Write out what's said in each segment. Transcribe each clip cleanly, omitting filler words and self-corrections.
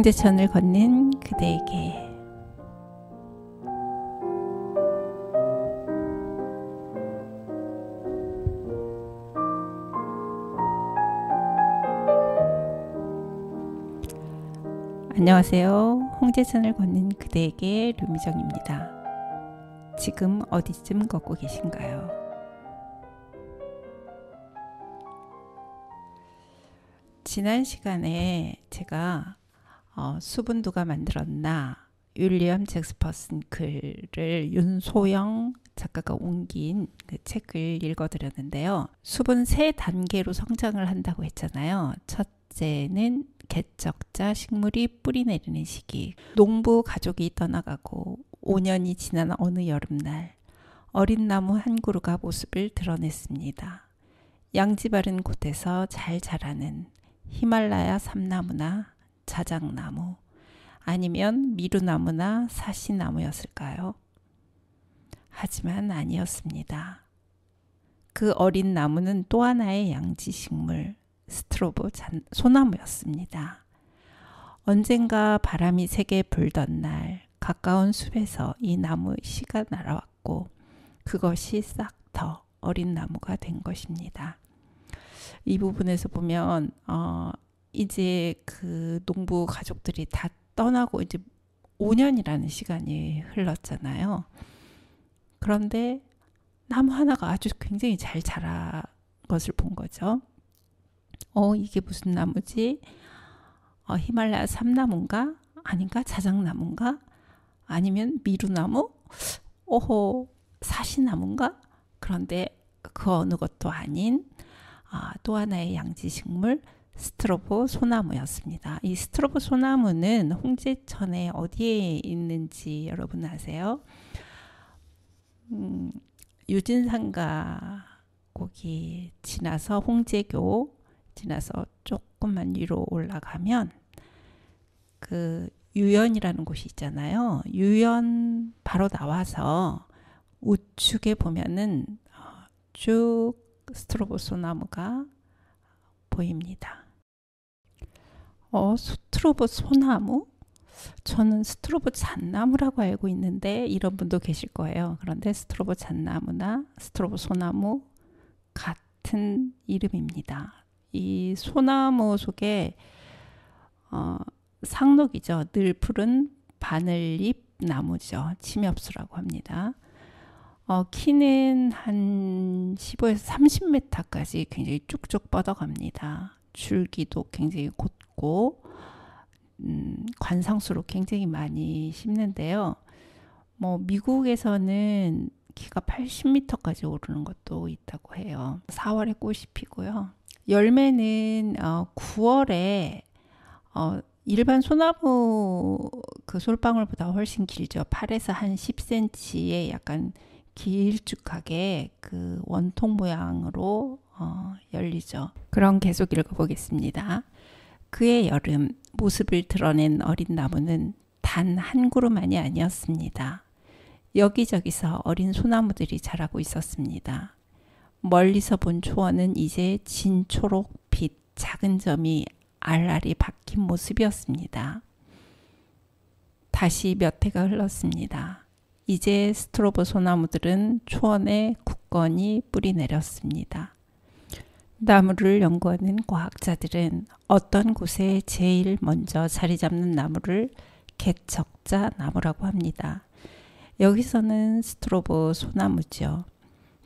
홍제천을 걷는 그대에게. 안녕하세요. 홍제천을 걷는 그대에게 류미정입니다. 지금 어디쯤 걷고 계신가요? 지난 시간에 제가 수분 누가 만들었나 윌리엄 잭스퍼슨 글을 윤소영 작가가 옮긴 그 책을 읽어드렸는데요. 수분 3단계로 성장을 한다고 했잖아요. 첫째는 개척자 식물이 뿌리 내리는 시기. 농부 가족이 떠나가고 5년이 지난 어느 여름날 어린 나무 한 그루가 모습을 드러냈습니다. 양지 바른 곳에서 잘 자라는 히말라야 삼나무나 자작나무, 아니면 미루나무나 사시나무였을까요? 하지만 아니었습니다. 그 어린 나무는 또 하나의 양지식물, 스트로브 소나무였습니다. 언젠가 바람이 세게 불던 날 가까운 숲에서 이 나무 씨가 날아왔고 그것이 싹터 어린 나무가 된 것입니다. 이 부분에서 보면 이제 그 농부 가족들이 다 떠나고 이제 5년이라는 시간이 흘렀잖아요. 그런데 나무 하나가 아주 굉장히 잘 자란 것을 본 거죠. 이게 무슨 나무지? 히말라야 삼나무인가? 아닌가? 자작나무인가? 아니면 미루나무? 사시나무인가? 그런데 그 어느 것도 아닌 또 하나의 양지식물 스트로보 소나무였습니다. 이 스트로보 소나무는 홍제천에 어디에 있는지 여러분 아세요? 유진상가 거기 지나서 홍제교 지나서 조금만 위로 올라가면 그 유연이라는 곳이 있잖아요. 유연 바로 나와서 우측에 보면은 쭉 스트로보 소나무가 보입니다. 스트로보 소나무? 저는 스트로보 잣나무라고 알고 있는데 이런 분도 계실 거예요. 그런데 스트로보 잣나무나 스트로보 소나무 같은 이름입니다. 이 소나무 속에 상록이죠. 늘 푸른 바늘잎 나무죠. 침엽수라고 합니다. 키는 한 15에서 30m까지 굉장히 쭉쭉 뻗어갑니다. 줄기도 굉장히 곧고 관상수로 굉장히 많이 심는데요. 미국에서는 키가 80m까지 오르는 것도 있다고 해요. 4월에 꽃이 피고요. 열매는 9월에 일반 소나무 그 솔방울보다 훨씬 길죠. 8에서 한 10cm의 약간 길쭉하게 그 원통 모양으로 열리죠. 그럼 계속 읽어보겠습니다. 그의 여름 모습을 드러낸 어린 나무는 단 한 그루만이 아니었습니다. 여기저기서 어린 소나무들이 자라고 있었습니다. 멀리서 본 초원은 이제 진초록빛 작은 점이 알알이 박힌 모습이었습니다. 다시 몇 해가 흘렀습니다. 이제 스트로보 소나무들은 초원에 굳건히 뿌리 내렸습니다. 나무를 연구하는 과학자들은 어떤 곳에 제일 먼저 자리 잡는 나무를 개척자 나무라고 합니다. 여기서는 스트로보 소나무죠.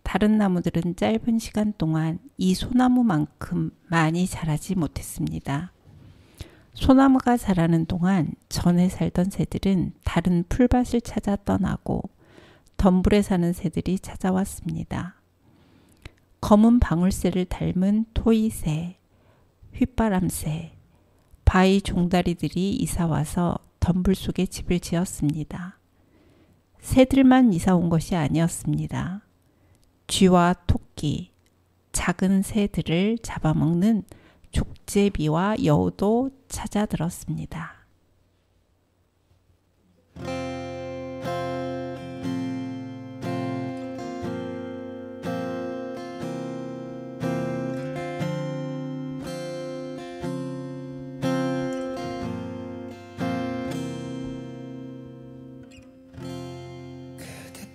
다른 나무들은 짧은 시간 동안 이 소나무만큼 많이 자라지 못했습니다. 소나무가 자라는 동안 전에 살던 새들은 다른 풀밭을 찾아 떠나고 덤불에 사는 새들이 찾아왔습니다. 검은 방울새를 닮은 토이새, 휘바람새, 바위 종다리들이 이사와서 덤불 속에 집을 지었습니다. 새들만 이사 온 것이 아니었습니다. 쥐와 토끼, 작은 새들을 잡아먹는 족제비와 여우도 찾아들었습니다.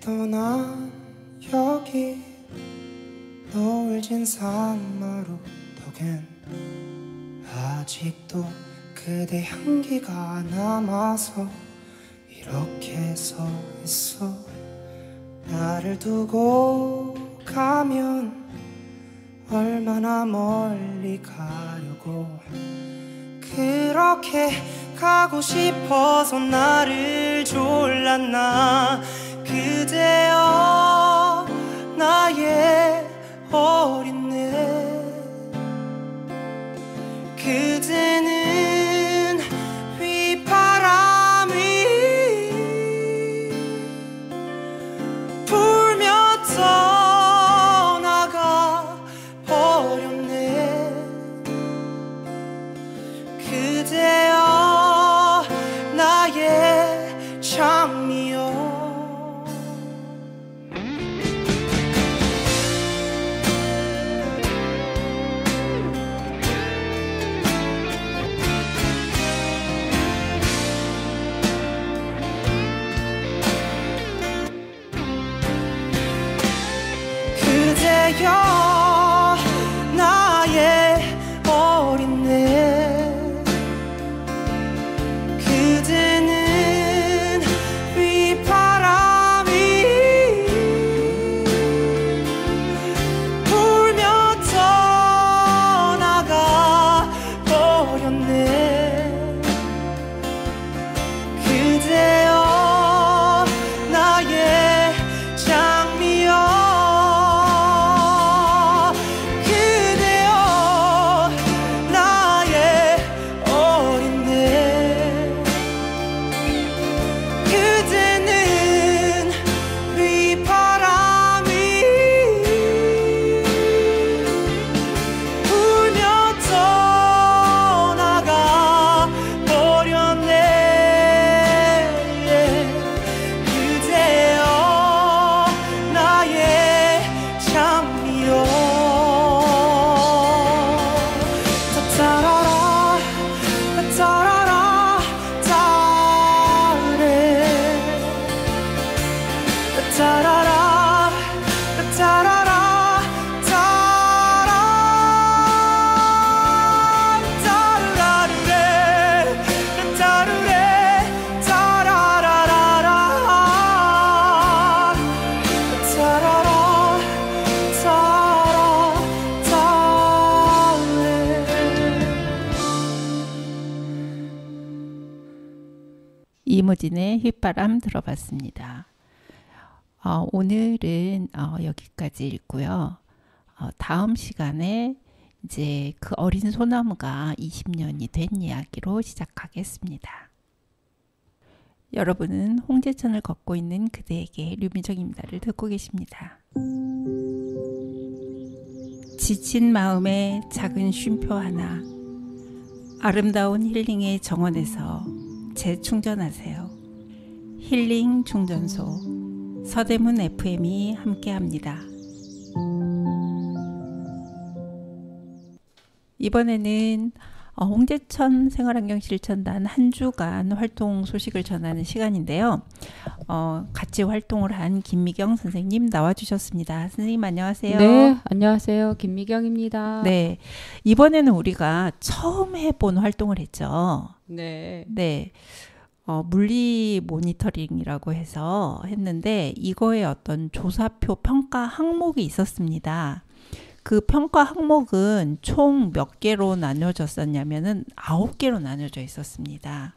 아직도 난 여기 노을진 산마루 덕엔 아직도 그대 향기가 남아서 이렇게 서 있어. 나를 두고 가면 얼마나 멀리 가려고 그렇게 가고 싶어서 나를 졸랐나. 그대여 나의 어린애. 그대는 휘바람 위 불며 떠나가 버렸네. 그대여 나의 장미여. 그대여 나의 어린애. 그대는 휘바람이 불며 떠나가 버렸네. 그대여 나의 장미여. 이무진의 휘바람 들어봤습니다. 오늘은 여기까지 읽고요. 다음 시간에 이제 그 어린 소나무가 20년이 된 이야기로 시작하겠습니다. 여러분은 홍제천을 걷고 있는 그대에게 류미정입니다를 듣고 계십니다. 지친 마음에 작은 쉼표 하나, 아름다운 힐링의 정원에서 재충전하세요. 힐링 충전소 서대문 FM이 함께합니다. 이번에는 홍제천 생활환경실천단 한 주간 활동 소식을 전하는 시간인데요. 같이 활동을 한 김미경 선생님 나와주셨습니다. 선생님 안녕하세요. 네, 안녕하세요. 김미경입니다. 네, 이번에는 우리가 처음 해본 활동을 했죠. 네. 네. 물리 모니터링이라고 해서 했는데 이거에 어떤 조사표 평가 항목이 있었습니다. 그 평가 항목은 총 몇 개로 나눠졌었냐면은 9개로 나눠져 있었습니다.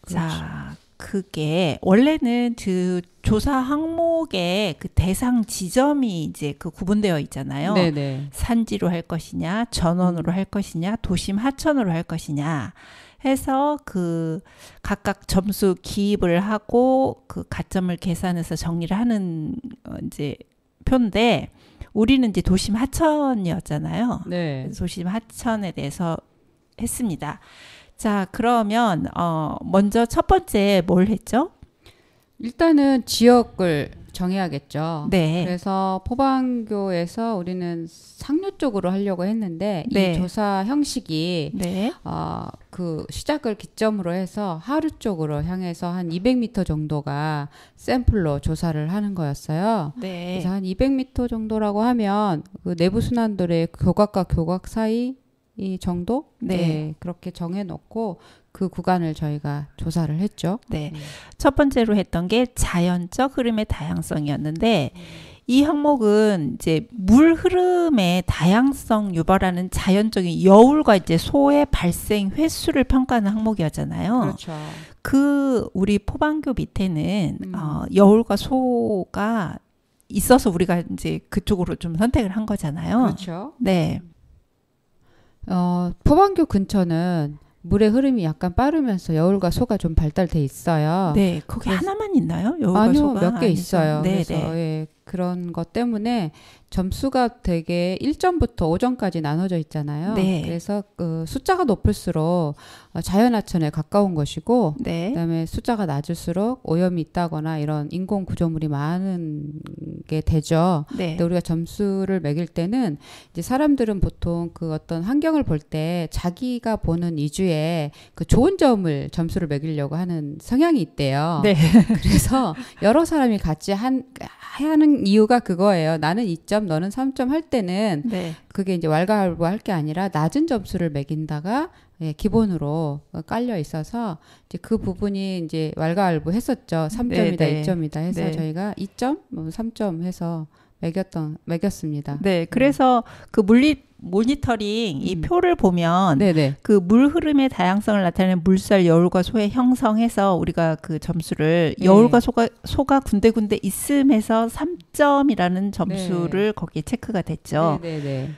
그렇죠. 자, 그게 원래는 그 조사 항목의 그 대상 지점이 이제 그 구분되어 있잖아요. 네네. 산지로 할 것이냐, 전원으로 할 것이냐, 도심 하천으로 할 것이냐 해서 그 각각 점수 기입을 하고 그 가점을 계산해서 정리를 하는 이제 표인데 우리는 이제 도심 하천이었잖아요. 네. 도심 하천에 대해서 했습니다. 자, 그러면 먼저 첫 번째 뭘 했죠? 일단은 지역을 정해야겠죠. 네. 그래서 포방교에서 우리는 상류 쪽으로 하려고 했는데 네. 이 조사 형식이 네. 그 시작을 기점으로 해서 하류 쪽으로 향해서 한 200m 정도가 샘플로 조사를 하는 거였어요. 네. 그래서 한 200m 정도라고 하면 그 내부 순환도의 교각과 교각 사이 이 정도? 네. 그렇게 정해놓고 그 구간을 저희가 조사를 했죠. 네. 첫 번째로 했던 게 자연적 흐름의 다양성이었는데 이 항목은 이제 물 흐름의 다양성 유발하는 자연적인 여울과 이제 소의 발생 횟수를 평가하는 항목이었잖아요. 그렇죠. 그 우리 포방교 밑에는 여울과 소가 있어서 우리가 이제 그쪽으로 좀 선택을 한 거잖아요. 그렇죠. 네. 포방교 근처는 물의 흐름이 약간 빠르면서 여울과 소가 좀 발달돼 있어요. 네, 거기 하나만 있나요? 여울과 아니요, 소가 몇 개 있어요. 네, 그래서 네. 예, 그런 것 때문에 점수가 되게 1점부터 5점까지 나눠져 있잖아요. 네. 그래서 그 숫자가 높을수록 자연하천에 가까운 것이고 네. 그다음에 숫자가 낮을수록 오염이 있다거나 이런 인공 구조물이 많은 게 되죠. 네. 근데 우리가 점수를 매길 때는 이제 사람들은 보통 그 어떤 환경을 볼 때 자기가 보는 이주에 그 좋은 점을 점수를 매기려고 하는 성향이 있대요. 네. 그래서 여러 사람이 같이 하는 이유가 그거예요. 나는 2점, 너는 3점 할 때는 네. 그게 이제 왈가왈부할 게 아니라 낮은 점수를 매긴다가 기본으로 깔려 있어서 이제 그 부분이 이제 왈가왈부 했었죠. 3점이다, 네, 네. 2점이다 해서 네. 저희가 2점, 3점 해서 매겼습니다. 네, 그래서 그 모니터링 이 표를 보면 네네. 그 물 흐름의 다양성을 나타내는 물살 여울과 소의 형성해서 우리가 그 점수를 네. 여울과 소가 군데군데 있음에서 3점이라는 점수를 거기에 체크가 됐죠. 네네네.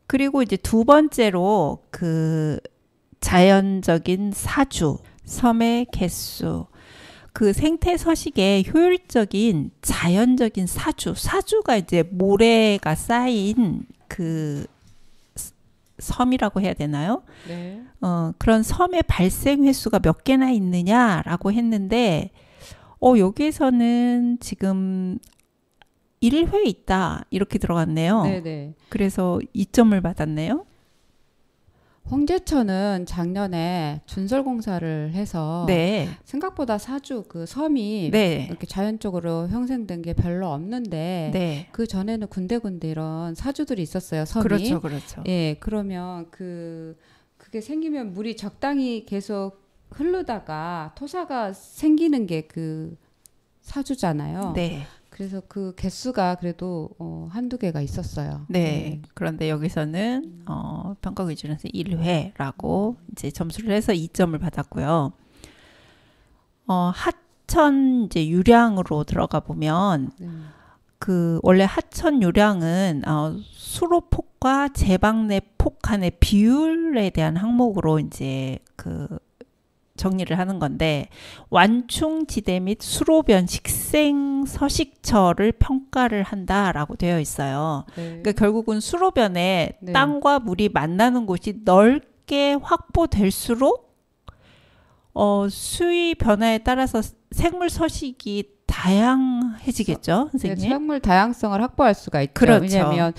그리고 이제 두 번째로 그 자연적인 사주, 섬의 개수, 그 생태 서식의 효율적인 자연적인 사주가 이제 모래가 쌓인 그 섬이라고 해야 되나요? 네. 그런 섬의 발생 횟수가 몇 개나 있느냐라고 했는데, 여기에서는 지금 1회 있다 이렇게 들어갔네요. 네네. 그래서 2점을 받았네요. 홍제천은 작년에 준설공사를 해서 네. 생각보다 사주 그 섬이 네. 이렇게 자연적으로 형성된 게 별로 없는데 네. 그 전에는 군데군데 이런 사주들이 있었어요. 섬이. 그렇죠, 그렇죠. 예, 그러면 그게 생기면 물이 적당히 계속 흐르다가 토사가 생기는 게 그 사주잖아요. 네. 그래서 그 개수가 그래도 한두 개가 있었어요. 네. 그런데 여기서는 평가 기준에서 1회라고 이제 점수를 해서 2점을 받았고요. 하천 이제 유량으로 들어가 보면 그 원래 하천 유량은 수로폭과 제방내폭 간의 비율에 대한 항목으로 이제 그 정리를 하는 건데, 완충지대 및 수로변 식생 서식처를 평가를 한다라고 되어 있어요. 네. 그러니까 결국은 수로변에 네. 땅과 물이 만나는 곳이 넓게 확보될수록 수위 변화에 따라서 생물 서식이 다양해지겠죠, 선생님? 생물 다양성을 확보할 수가 있죠. 그렇죠. 왜냐하면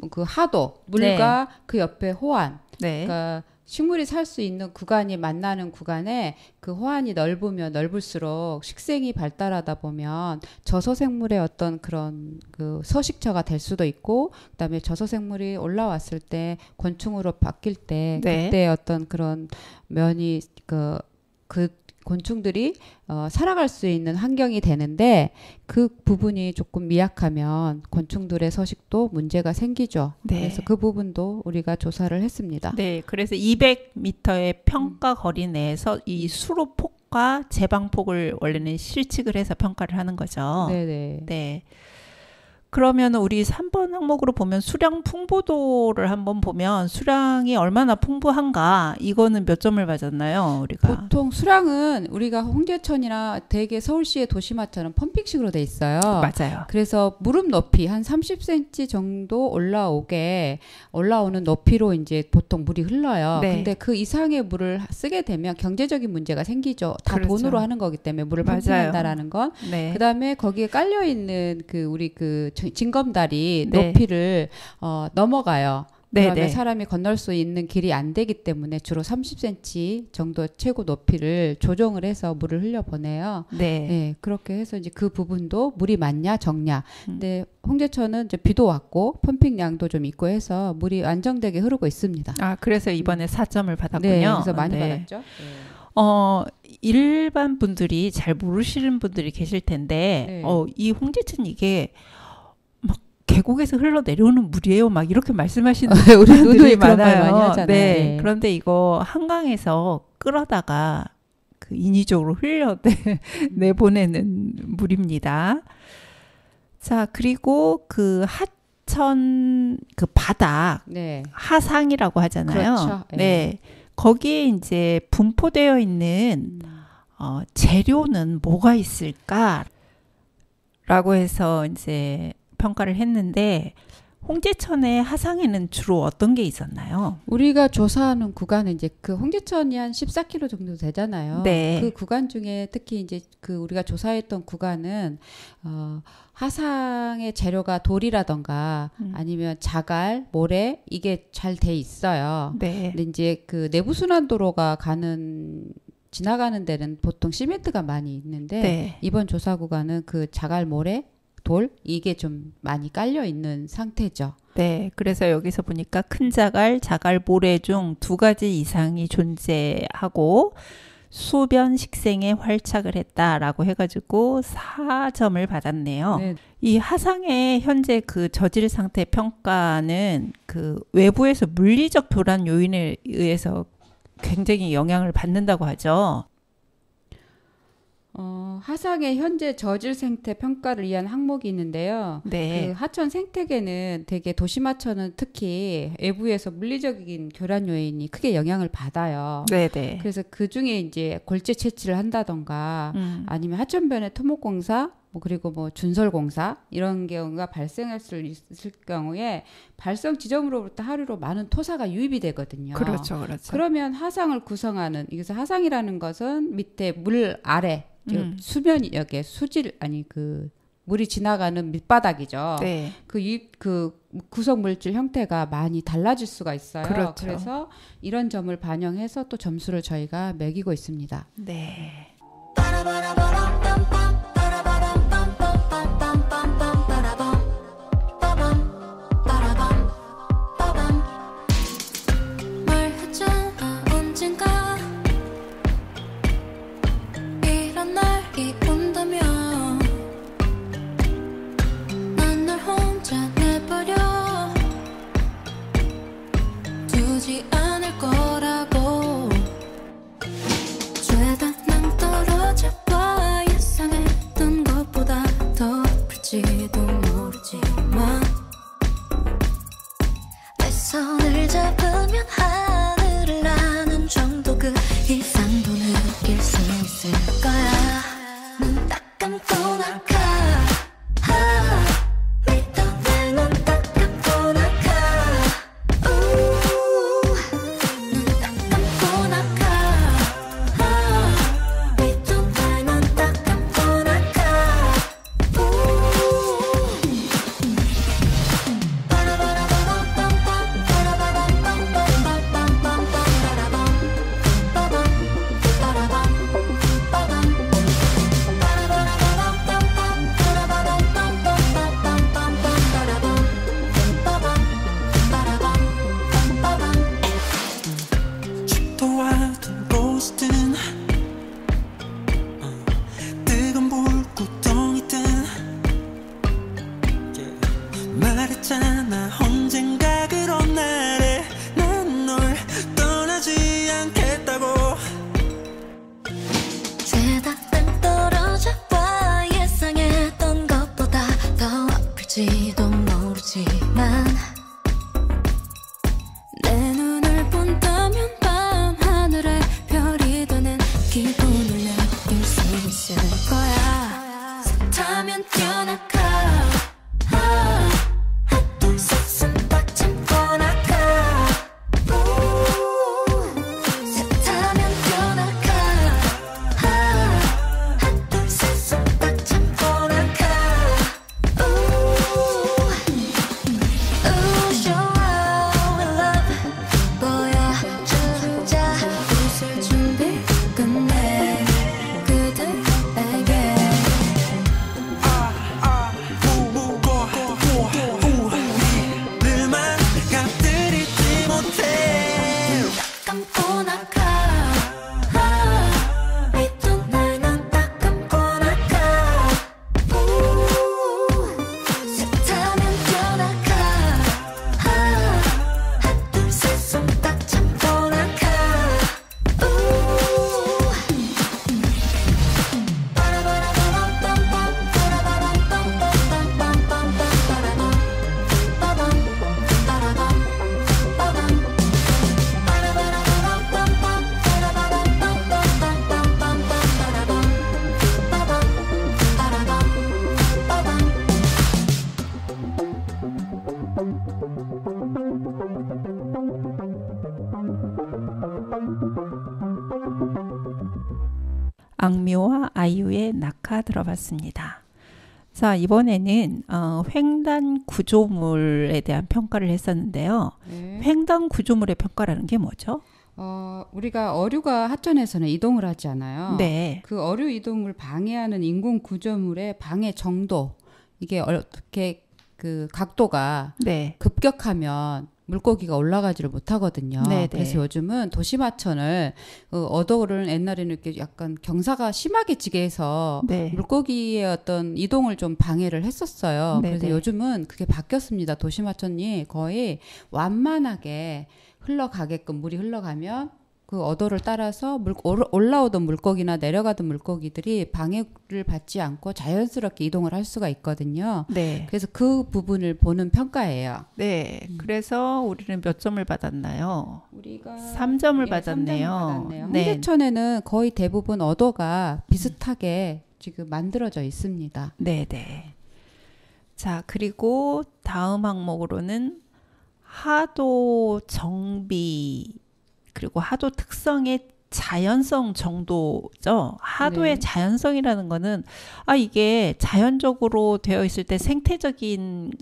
그 하도 물과 그 옆에 호환, 네. 그러니까 식물이 살 수 있는 구간이 만나는 구간에 그 호환이 넓으면 넓을수록 식생이 발달하다 보면 저소생물의 어떤 그런 그 서식처가 될 수도 있고, 그다음에 저소생물이 올라왔을 때 곤충으로 바뀔 때 네. 그때 어떤 그런 면이 그 곤충들이 살아갈 수 있는 환경이 되는데, 그 부분이 조금 미약하면 곤충들의 서식도 문제가 생기죠. 네. 그래서 그 부분도 우리가 조사를 했습니다. 네, 그래서 200m의 평가 거리 내에서 이 수로폭과 제방폭을 원래는 실측을 해서 평가를 하는 거죠. 네네. 네. 그러면 우리 3번 항목으로 보면 수량 풍부도를 한번 보면 수량이 얼마나 풍부한가, 이거는 몇 점을 받았나요, 우리가? 보통 수량은 우리가 홍제천이나 대개 서울시의 도시마천은 펌핑식으로 돼 있어요. 맞아요. 그래서 무릎 높이 한 30cm 정도 올라오는 높이로 이제 보통 물이 흘러요. 네. 근데 그 이상의 물을 쓰게 되면 경제적인 문제가 생기죠. 다 그렇죠. 돈으로 하는 거기 때문에 물을 맞아요. 펌핑한다라는 건. 네. 그다음에 거기에 깔려 있는 그 우리 그 징검다리 네. 높이를 넘어가요. 네, 그러면 사람이 건널 수 있는 길이 안 되기 때문에 주로 30cm 정도 최고 높이를 조정을 해서 물을 흘려보내요. 네. 네, 그렇게 해서 이제 그 부분도 물이 많냐 적냐. 근데 홍제천은 이제 비도 왔고 펌핑량도 좀 있고 해서 물이 안정되게 흐르고 있습니다. 아, 그래서 이번에 4점을 받았군요. 네, 그래서 많이 네. 받았죠. 일반 분들이 잘 모르시는 분들이 계실 텐데, 네. 이 홍제천 이게 막 계곡에서 흘러내려오는 물이에요. 막 이렇게 말씀하시는 우리 분들이 누누이 그런 말 많아요. 많이 하잖아요. 네. 네. 그런데 이거 한강에서 끌어다가 그 인위적으로 내보내는 물입니다. 자, 그리고 그 하천 그 바닥 네. 하상이라고 하잖아요. 그렇죠. 네. 네. 거기에 이제 분포되어 있는 재료는 뭐가 있을까라고 해서 이제 평가를 했는데 홍제천의 하상에는 주로 어떤 게 있었나요? 우리가 조사하는 구간은 이제 그 홍제천이 한 14km 정도 되잖아요. 네. 그 구간 중에 특히 이제 그 우리가 조사했던 구간은 하상의 재료가 돌이라던가 아니면 자갈, 모래 이게 잘 돼 있어요. 네. 근데 이제 그 내부순환도로가 지나가는 데는 보통 시멘트가 많이 있는데 네. 이번 조사 구간은 그 자갈, 모래, 돌 이게 좀 많이 깔려 있는 상태죠. 네. 그래서 여기서 보니까 큰 자갈, 모래 중 2가지 이상이 존재하고 수변 식생에 활착을 했다라고 해가지고 4점을 받았네요. 네. 이 하상의 현재 그 저질 상태 평가는 그 외부에서 물리적 교란 요인에 의해서 굉장히 영향을 받는다고 하죠. 하상의 현재 저질 생태 평가를 위한 항목이 있는데요. 네. 그 하천 생태계는 되게 도심하천은 특히 외부에서 물리적인 교란 요인이 크게 영향을 받아요. 네네. 그래서 그 중에 이제 골재 채취를 한다던가 아니면 하천변의 토목공사 그리고 준설공사 이런 경우가 발생할 수 있을 경우에 발생 지점으로부터 하류로 많은 토사가 유입이 되거든요. 그렇죠, 그렇죠. 그러면 하상을 구성하는 그래서 하상이라는 것은 밑에 물 아래 수면이 여기에 물이 지나가는 밑바닥이죠. 네. 그 구성 물질 형태가 많이 달라질 수가 있어요. 그렇죠. 그래서 이런 점을 반영해서 또 점수를 저희가 매기고 있습니다. 네. 말했잖아 언젠가 이런 날이 온다면 난 널 혼자 내버려 두지 않을 거라고 죄다 낭떠러져 봐 예상했던 것보다 더 아플지도 모르지만 내 손을 잡으면 하늘을 나는 정도 그 이상도 느낄 수 있을 거야 눈 딱 감고 나가 믿던 내 눈 딱 감고 나가 눈 딱 감고 나가 믿던 내 눈 딱 감고 나가 춥도와 든 곳이든 뜨거운 불구덩이든 말했잖아 언젠가 그런 날에 난 널 떠나지 않겠다고 죄다 떨어져 봐 예상했던 것보다 더 아플지도 모르지만 내 눈을 본다면 밤하늘의 별이 되는 기분을 느낄 수 있을 거야 타면 뛰어나가 하나 둘 셋 손 딱 잡고 나가 셋 타면 뛰어나가 하나 둘 셋 손 딱 잡고 나가 좋아 진우와 아이유의 낙하 들어봤습니다. 자, 이번에는 횡단 구조물에 대한 평가를 했었는데요. 네. 횡단 구조물의 평가라는 게 뭐죠? 우리가 어류가 하천에서는 이동을 하잖아요. 네. 그 어류 이동을 방해하는 인공 구조물의 방해 정도, 이게 어떻게 그 각도가 네. 급격하면 물고기가 올라가지를 못하거든요. 네네. 그래서 요즘은 도심하천을 어도를 옛날에는 이렇게 약간 경사가 심하게 지게 해서 네. 물고기의 어떤 이동을 좀 방해를 했었어요. 네네. 그래서 요즘은 그게 바뀌었습니다. 도심하천이 거의 완만하게 흘러가게끔, 물이 흘러가면 그 어도를 따라서 올라오던 물고기나 내려가던 물고기들이 방해를 받지 않고 자연스럽게 이동을 할 수가 있거든요. 네. 그래서 그 부분을 보는 평가예요. 네. 그래서 우리는 몇 점을 받았나요? 우리가 3점을 예, 받았네요. 3점을 받았네요. 네. 홍제천에는 거의 대부분 어도가 비슷하게 지금 만들어져 있습니다. 네, 네. 자, 그리고 다음 항목으로는 하도 정비 그리고 하도 특성의 자연성 정도죠. 하도의 네. 자연성이라는 거는 이게 자연적으로 되어 있을 때 생태적인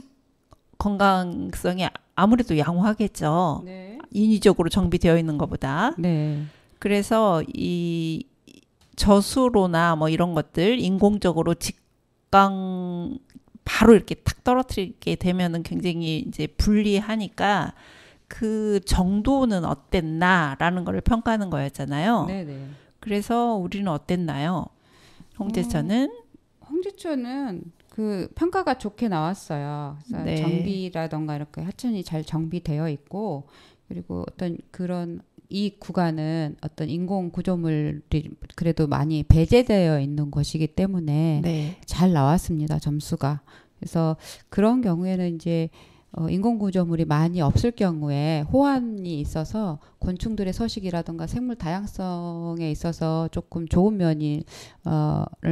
건강성이 아무래도 양호하겠죠. 네. 인위적으로 정비되어 있는 것보다. 네. 그래서 이 저수로나 뭐 이런 것들 인공적으로 직강 바로 이렇게 탁 떨어뜨리게 되면은 굉장히 이제 불리하니까 그 정도는 어땠나라는 거를 평가하는 거였잖아요. 네네. 그래서 우리는 어땠나요? 홍제천은 홍제천은 그 평가가 좋게 나왔어요. 그래서 네. 정비라던가 이렇게 하천이 잘 정비되어 있고, 그리고 어떤 그런 이 구간은 어떤 인공 구조물이 그래도 많이 배제되어 있는 곳이기 때문에 네. 잘 나왔습니다. 점수가. 그래서 그런 경우에는 이제 인공 구조물이 많이 없을 경우에 호환이 있어서 곤충들의 서식이라든가 생물 다양성에 있어서 조금 좋은 면을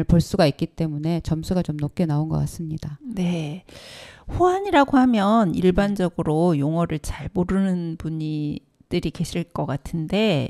볼 수가 있기 때문에 점수가 좀 높게 나온 것 같습니다. 네. 호환이라고 하면 일반적으로 용어를 잘 모르는 분들이 계실 것 같은데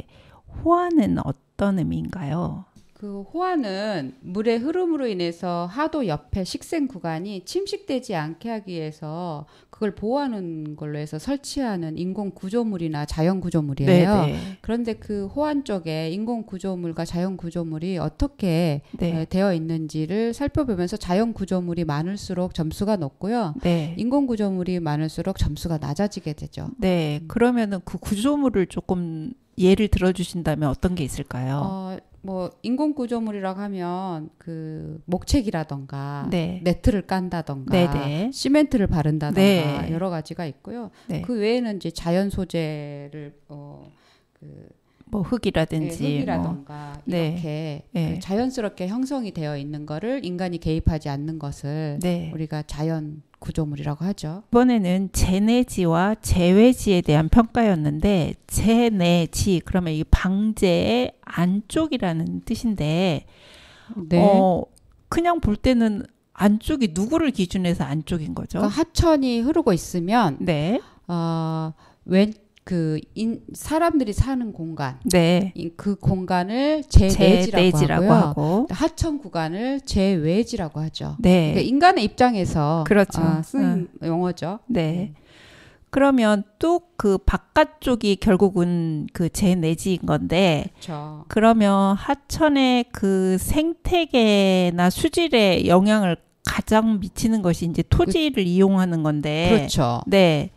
호환은 어떤 의미인가요? 그 호환은 물의 흐름으로 인해서 하도 옆에 식생 구간이 침식되지 않게 하기 위해서 그걸 보호하는 걸로 해서 설치하는 인공 구조물이나 자연 구조물이에요. 네, 네. 그런데 그 호환 쪽에 인공 구조물과 자연 구조물이 어떻게 네. 되어 있는지를 살펴보면서 자연 구조물이 많을수록 점수가 높고요. 네. 인공 구조물이 많을수록 점수가 낮아지게 되죠. 네. 그러면은 그 구조물을 조금 예를 들어 주신다면 어떤 게 있을까요? 뭐 인공 구조물이라고 하면 그 목책이라던가 네. 네트를 깐다던가 네네. 시멘트를 바른다던가 네. 여러 가지가 있고요. 네. 그 외에는 이제 자연 소재를 뭐 흙이라든지 흙이라던가 네. 이렇게 네. 자연스럽게 형성이 되어 있는 거를 인간이 개입하지 않는 것을 네. 우리가 자연 구조물이라고 하죠. 이번에는 재내지와 재외지에 대한 평가였는데 재내지 그러면 이 방제의 안쪽이라는 뜻인데 네. 그냥 볼 때는 안쪽이 누구를 기준해서 안쪽인 거죠? 그러니까 하천이 흐르고 있으면 네. 사람들이 사는 공간, 네. 그 공간을 재내지라고 하고요. 하고. 하천 구간을 재외지라고 하죠. 네. 그러니까 인간의 입장에서 그렇죠. 쓰는 용어죠. 네. 그러면 또 그 바깥쪽이 결국은 그 재내지인 건데 그렇죠. 그러면 하천의 그 생태계나 수질에 영향을 가장 미치는 것이 이제 토지를 이용하는 건데. 그렇죠. 네.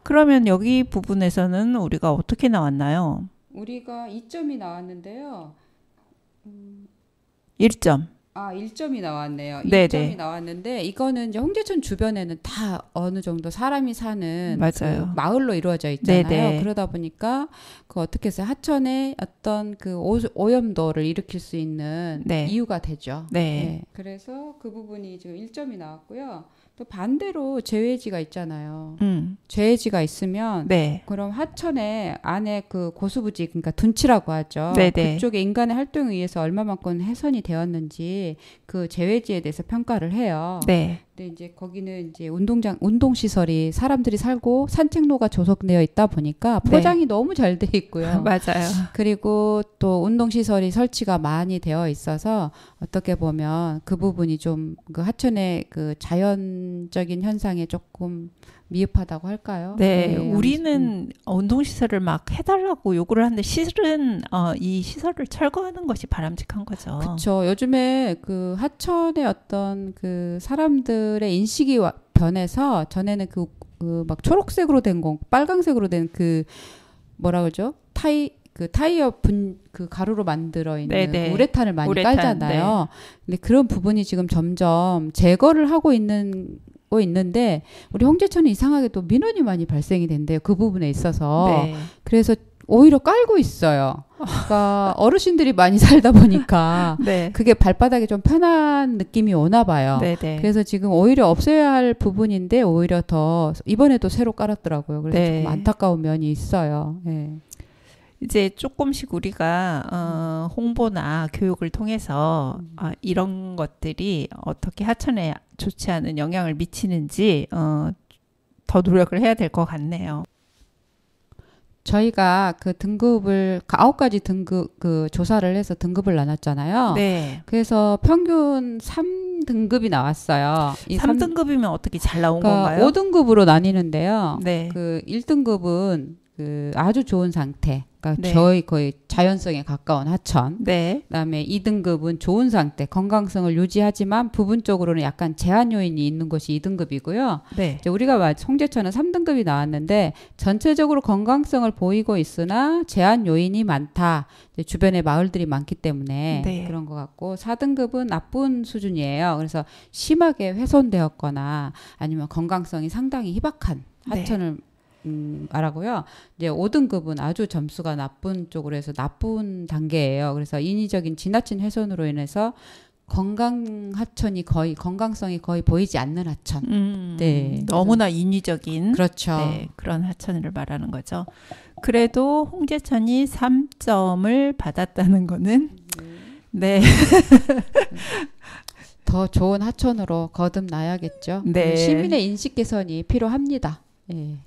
그러면 여기 부분에서는 우리가 어떻게 나왔나요? 우리가 2점이 나왔는데요. 1점. 1점이 나왔네요. 네네. 1점이 나왔는데 이거는 이제 홍제천 주변에는 다 어느 정도 사람이 사는 맞아요. 그 마을로 이루어져 있잖아요. 네네. 그러다 보니까 그 어떻게 해서 하천에 어떤 그 오염도를 일으킬 수 있는 네. 이유가 되죠. 네. 그래서 그 부분이 지금 1점이 나왔고요. 또 반대로 재외지가 있잖아요. 재외지가 있으면 네. 그럼 하천에 안에 그 고수부지 그러니까 둔치라고 하죠. 네네. 그쪽에 인간의 활동에 의해서 얼마만큼 훼손이 되었는지 그 재외지에 대해서 평가를 해요. 네. 근데 이제 거기는 이제 운동 시설이 사람들이 살고 산책로가 조성되어 있다 보니까 포장이 너무 잘 돼 있고요. 맞아요. 그리고 또 운동 시설이 설치가 많이 되어 있어서 어떻게 보면 그 부분이 좀 그 하천의 그 자연적인 현상에 조금 미흡하다고 할까요? 네, 우리는 운동시설을 막 해달라고 요구를 하는데 실은 이 시설을 철거하는 것이 바람직한 거죠. 그렇죠. 요즘에 그 하천의 어떤 그 사람들의 인식이 변해서 전에는 그 막 초록색으로 된 거, 빨강색으로 된 그 뭐라 그러죠? 타이어 그 가루로 만들어 있는 네네. 우레탄을 많이 우레탄, 깔잖아요. 근데 그런 부분이 지금 점점 제거를 하고 있는데 우리 홍제천은 이상하게 또 민원이 많이 발생이 된대요. 그 부분에 있어서. 네. 그래서 오히려 깔고 있어요. 그러니까 어르신들이 많이 살다 보니까 네. 그게 발바닥에 좀 편한 느낌이 오나 봐요. 네네. 그래서 지금 오히려 없애야 할 부분인데 오히려 더 이번에도 새로 깔았더라고요. 그래서 네. 좀 안타까운 면이 있어요. 네. 이제 조금씩 우리가 홍보나 교육을 통해서 이런 것들이 어떻게 하천에 좋지 않은 영향을 미치는지 더 노력을 해야 될 것 같네요. 저희가 그 등급을 9가지 등급 그 조사를 해서 등급을 나눴잖아요. 네. 그래서 평균 3등급이 나왔어요. 이 3등급이면 어떻게 잘 나온 그러니까 건가요? 5등급으로 나뉘는데요. 네. 그 1등급은 그 아주 좋은 상태. 그러니까 네. 거의 자연성에 가까운 하천. 네. 그다음에 2등급은 좋은 상태, 건강성을 유지하지만 부분적으로는 약간 제한 요인이 있는 것이 2등급이고요. 네. 이제 우리가 홍제천은 3등급이 나왔는데 전체적으로 건강성을 보이고 있으나 제한 요인이 많다. 이제 주변에 마을들이 많기 때문에 네. 그런 것 같고 4등급은 나쁜 수준이에요. 그래서 심하게 훼손되었거나 아니면 건강성이 상당히 희박한 하천을 말하고요. 이제 5등급은 아주 점수가 나쁜 쪽으로 해서 나쁜 단계예요. 그래서 인위적인 지나친 훼손으로 인해서 건강성이 거의 보이지 않는 하천. 네. 너무나 인위적인 그렇죠. 네, 그런 하천을 말하는 거죠. 그래도 홍제천이 3점을 받았다는 거는 네. 더 좋은 하천으로 거듭나야겠죠. 네. 시민의 인식 개선이 필요합니다. 네.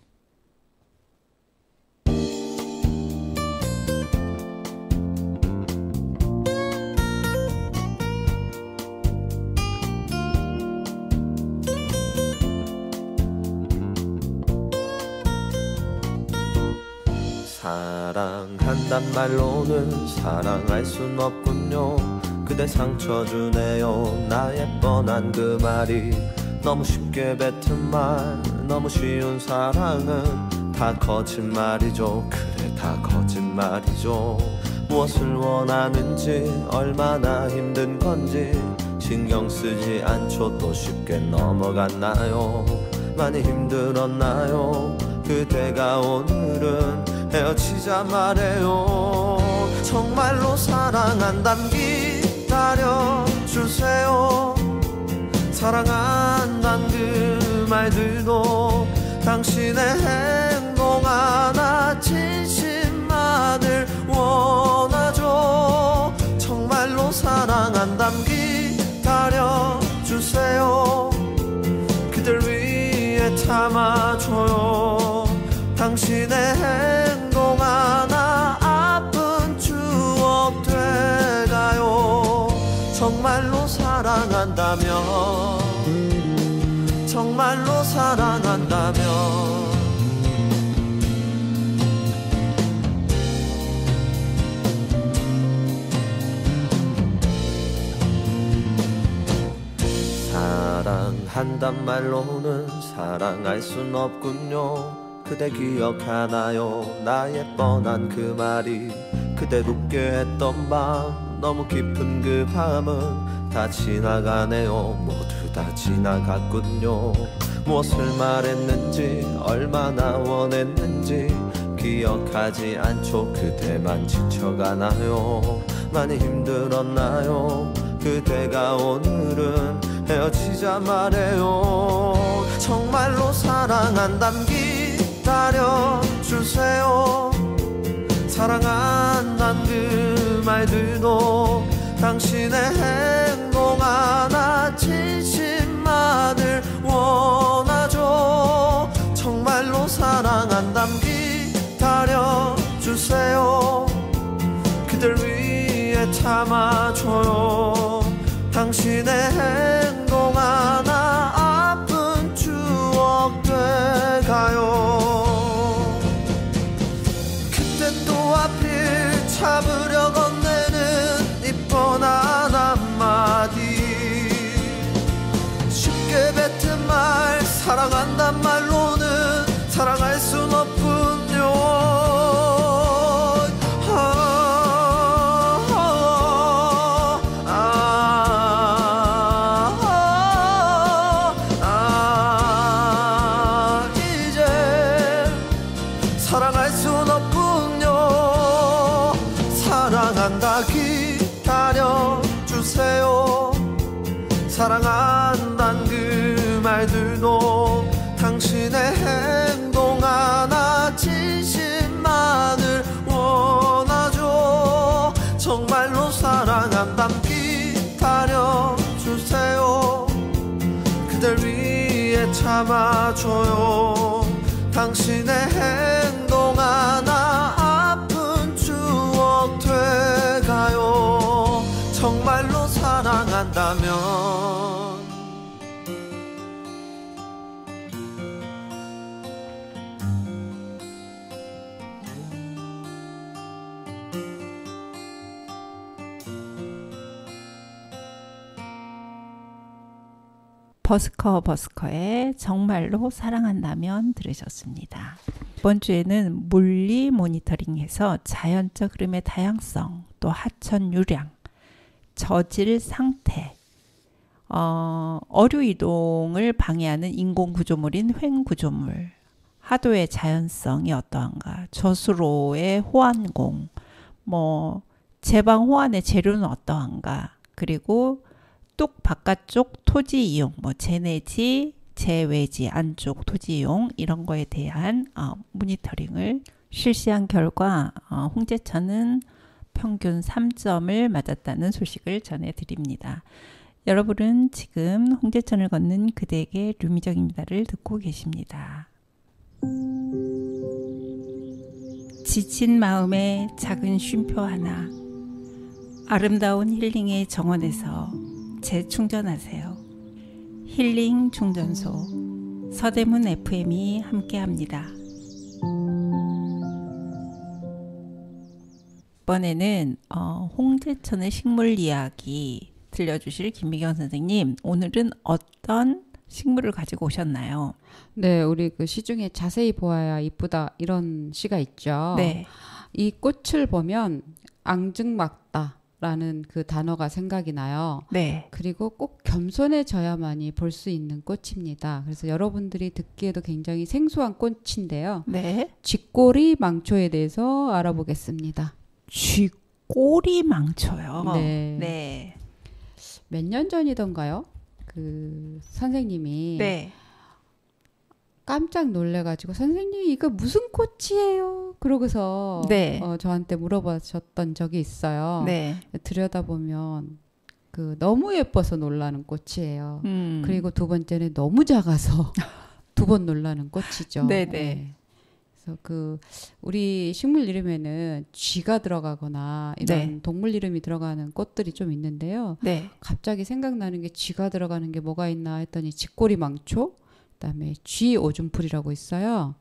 사랑한단 말로는 사랑할 순 없군요. 그대 상처 주네요. 나의 뻔한 그 말이 너무 쉽게 뱉은 말. 너무 쉬운 사랑은 다 거짓말이죠. 그래 다 거짓말이죠. 무엇을 원하는지 얼마나 힘든 건지 신경 쓰지 않죠. 또 쉽게 넘어갔나요? 많이 힘들었나요? 그대가 오늘은 헤어지자 말해요. 정말로 사랑한담 기다려주세요. 사랑한단 그 말들도 당신의 행동 하나 진심만을 원하죠. 정말로 사랑한담 기다려주세요. 그댈 위해 참아줘요. 당신의 행동 하나 아픈 추억 돼가요. 정말로 사랑한다면 정말로 사랑한다면 사랑한단 말로는 사랑할 순 없군요. 그대 기억하나요? 나의 뻔한 그 말이 그대 웃게 했던 밤. 너무 깊은 그 밤은 다 지나가네요. 모두 다 지나갔군요. 무엇을 말했는지 얼마나 원했는지 기억하지 않죠. 그대만 지쳐가나요? 많이 힘들었나요? 그대가 오늘은 헤어지자 말해요. 정말로 사랑한담 기다려주세요. 사랑한단 그 말들도 당신의 행동 하나 진심만을 주세요. 그댈 위해 참아줘요. 당신의 행동 하나 아픈 추억 돼가요. 그때 또 하필 잡으려 건네는 이 뻔한 한마디, 쉽게 뱉은 말 사랑한단 말로는 사랑할 순 없군요. 이제 사랑할 순 없군요. 사랑한다 기다려주세요. 사랑한단 그 말들도 당신의 행동 하나 진심만을 원하죠. 정말로 사랑한단 기다려주세요. 그댈 위해 참아줘요. 당신의 행동 하나 아픈 추억 돼가요. 정말로 사랑한다면. 버스커의 정말로 사랑한다면 들으셨습니다. 이번 주에는 물리 모니터링에서 자연적 흐름의 다양성, 또 하천 유량, 저질 상태, 어류 이동을 방해하는 인공 구조물인 횡 구조물, 하도의 자연성이 어떠한가, 저수로의 호환공, 제방 호환의 재료는 어떠한가, 그리고 뚝 바깥쪽 토지 이용, 재내지, 재외지, 안쪽 토지 이용, 이런 거에 대한 모니터링을 실시한 결과 홍제천은 평균 3점을 맞았다는 소식을 전해드립니다. 여러분은 지금 홍제천을 걷는 그대에게 류미정입니다를 듣고 계십니다. 지친 마음에 작은 쉼표 하나, 아름다운 힐링의 정원에서 재충전하세요. 힐링 충전소 서대문 FM이 함께합니다. 이번에는 홍제천의 식물 이야기 들려주실 김미경 선생님, 오늘은 어떤 식물을 가지고 오셨나요? 네, 우리 그 시중에 자세히 보아야 이쁘다 이런 시가 있죠. 네. 이 꽃을 보면 앙증맞다라는 그 단어가 생각이 나요. 네. 그리고 꼭 겸손해져야만이 볼 수 있는 꽃입니다. 그래서 여러분들이 듣기에도 굉장히 생소한 꽃인데요. 네. 쥐꼬리 망초에 대해서 알아보겠습니다. 쥐꼬리 망초요. 네. 네. 몇 년 전이던가요? 그 선생님이 네. 깜짝 놀래가지고 선생님 이거 무슨 꽃이에요? 그러고서 네. 저한테 물어보셨던 적이 있어요. 네. 들여다보면 그 너무 예뻐서 놀라는 꽃이에요. 그리고 두 번째는 너무 작아서 두 번 놀라는 꽃이죠. 네네. 네. 그래서 그 우리 식물 이름에는 쥐가 들어가거나 이런 네. 동물 이름이 들어가는 꽃들이 좀 있는데요. 네. 갑자기 생각나는 게 쥐가 들어가는 게 뭐가 있나 했더니 쥐꼬리 망초, 그다음에 쥐 오줌풀이라고 있어요.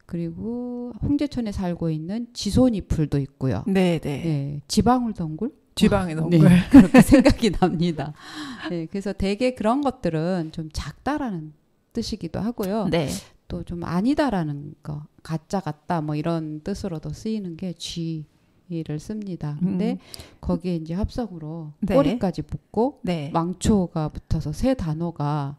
그리고 홍제천에 살고 있는 지소니풀도 있고요. 네네. 네, 지방울 덩굴? 쥐방의 동굴. 네, 그렇게 생각이 납니다. 네, 그래서 되게 그런 것들은 좀 작다라는 뜻이기도 하고요. 네. 또 좀 아니다라는 거, 가짜 같다 뭐 이런 뜻으로도 쓰이는 게 쥐를 씁니다. 근데 거기에 이제 합성으로 네. 꼬리까지 붙고 네. 망초가 붙어서 세 단어가